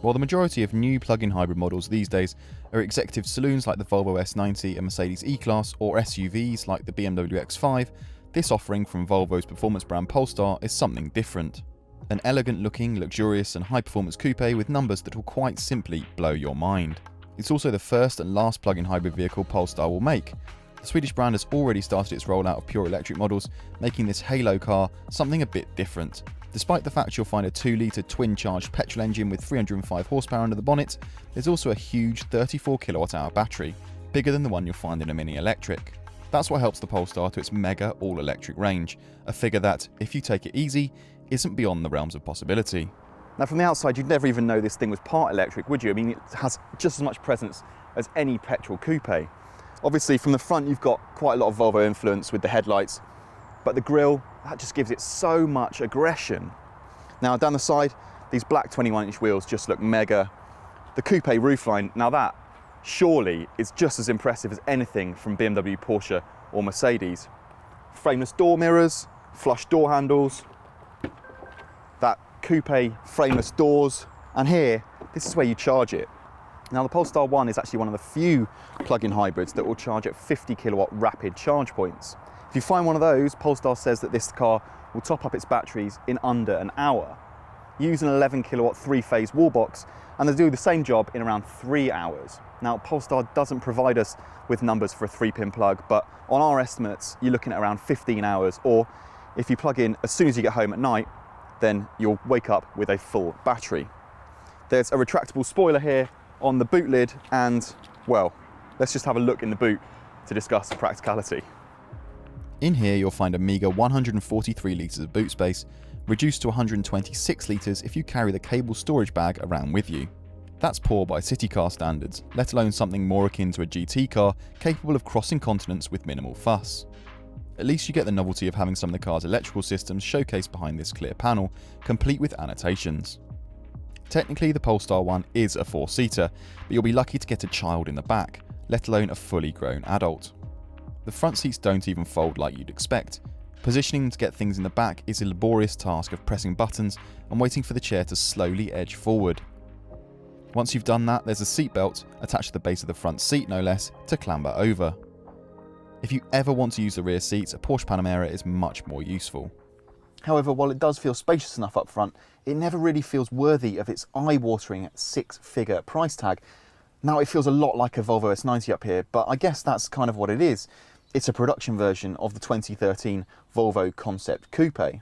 While the majority of new plug-in hybrid models these days are executive saloons like the Volvo S90 and Mercedes E-Class, or SUVs like the BMW X5, this offering from Volvo's performance brand Polestar is something different. An elegant-looking, luxurious and high-performance coupe with numbers that will quite simply blow your mind. It's also the first and last plug-in hybrid vehicle Polestar will make. The Swedish brand has already started its rollout of pure electric models, making this halo car something a bit different. Despite the fact you'll find a 2-litre twin-charged petrol engine with 305 horsepower under the bonnet, there's also a huge 34 kWh battery, bigger than the one you'll find in a Mini Electric. That's what helps the Polestar to its mega all-electric range, a figure that, if you take it easy, isn't beyond the realms of possibility. Now from the outside you'd never even know this thing was part electric, would you? I mean, it has just as much presence as any petrol coupe. Obviously from the front you've got quite a lot of Volvo influence with the headlights, but the grille, that just gives it so much aggression. Now down the side, these black 21-inch wheels just look mega. The coupe roofline, now that surely is just as impressive as anything from BMW, Porsche or Mercedes. Frameless door mirrors, flush door handles, that coupe frameless doors, and here, this is where you charge it. Now the Polestar 1 is actually one of the few plug-in hybrids that will charge at 50 kilowatt rapid charge points. If you find one of those, Polestar says that this car will top up its batteries in under an hour. Use an 11 kilowatt 3-phase wall box and they'll do the same job in around 3 hours. Now Polestar doesn't provide us with numbers for a 3-pin plug, but on our estimates you're looking at around 15 hours, or if you plug in as soon as you get home at night, then you'll wake up with a full battery. There's a retractable spoiler here on the boot lid, and well, let's just have a look in the boot to discuss the practicality. In here you'll find a meagre 143 litres of boot space, reduced to 126 litres if you carry the cable storage bag around with you. That's poor by city car standards, let alone something more akin to a GT car capable of crossing continents with minimal fuss. At least you get the novelty of having some of the car's electrical systems showcased behind this clear panel, complete with annotations. Technically the Polestar 1 is a 4-seater, but you'll be lucky to get a child in the back, let alone a fully grown adult. The front seats don't even fold like you'd expect. Positioning to get things in the back is a laborious task of pressing buttons and waiting for the chair to slowly edge forward. Once you've done that, there's a seat belt attached to the base of the front seat, no less, to clamber over. If you ever want to use the rear seats, a Porsche Panamera is much more useful. However, while it does feel spacious enough up front, it never really feels worthy of its eye-watering 6-figure price tag. Now it feels a lot like a Volvo S90 up here, but I guess that's kind of what it is. It's a production version of the 2013 Volvo Concept Coupe.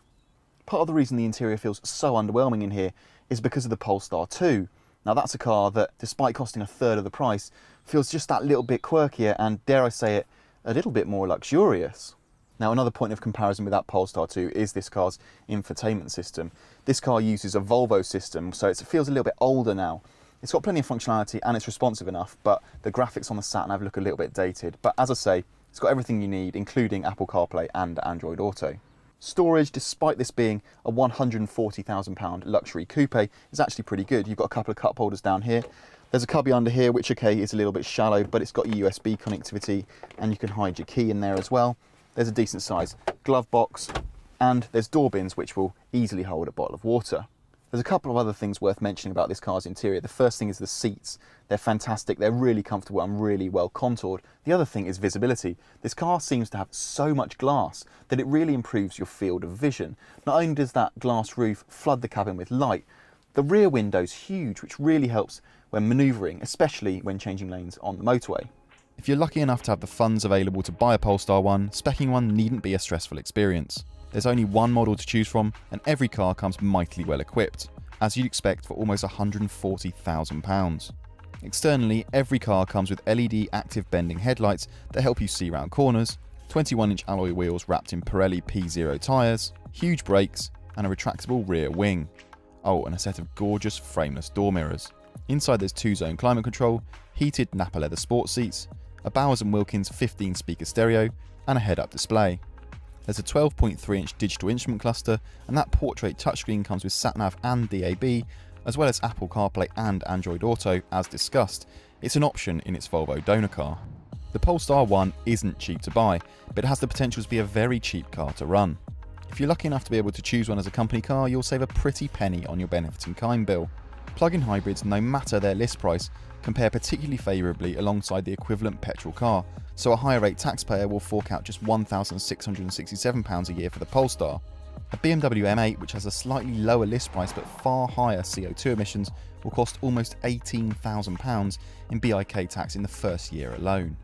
Part of the reason the interior feels so underwhelming in here is because of the Polestar 2. Now that's a car that, despite costing a third of the price, feels just that little bit quirkier and, dare I say it, a little bit more luxurious. Now another point of comparison with that Polestar 2 is this car's infotainment system. This car uses a Volvo system, so it feels a little bit older now. It's got plenty of functionality and it's responsive enough, but the graphics on the sat-nav look a little bit dated. But as I say, it's got everything you need, including Apple CarPlay and Android Auto. Storage, despite this being a £140,000 luxury coupe, is actually pretty good. You've got a couple of cup holders down here. There's a cubby under here, which okay is a little bit shallow, but it's got USB connectivity and you can hide your key in there as well. There's a decent sized glove box and there's door bins which will easily hold a bottle of water. There's a couple of other things worth mentioning about this car's interior. The first thing is the seats. They're fantastic, they're really comfortable and really well contoured. The other thing is visibility. This car seems to have so much glass that it really improves your field of vision. Not only does that glass roof flood the cabin with light, the rear window's huge, which really helps when manoeuvring, especially when changing lanes on the motorway. If you're lucky enough to have the funds available to buy a Polestar 1, speccing one needn't be a stressful experience. There's only one model to choose from, and every car comes mightily well equipped, as you'd expect for almost £140,000. Externally, every car comes with LED active bending headlights that help you see around corners, 21-inch alloy wheels wrapped in Pirelli P0 tyres, huge brakes, and a retractable rear wing. Oh, and a set of gorgeous frameless door mirrors. Inside there's 2-zone climate control, heated Napa leather sports seats, a Bowers & Wilkins 15-speaker stereo, and a head-up display. There's a 12.3-inch digital instrument cluster, and that portrait touchscreen comes with sat-nav and DAB, as well as Apple CarPlay and Android Auto, as discussed. It's an option in its Volvo donor car. The Polestar 1 isn't cheap to buy, but it has the potential to be a very cheap car to run. If you're lucky enough to be able to choose one as a company car, you'll save a pretty penny on your benefit in kind bill. Plug-in hybrids, no matter their list price, compare particularly favourably alongside the equivalent petrol car, so a higher rate taxpayer will fork out just £1,667 a year for the Polestar. A BMW M8, which has a slightly lower list price but far higher CO2 emissions, will cost almost £18,000 in BIK tax in the first year alone.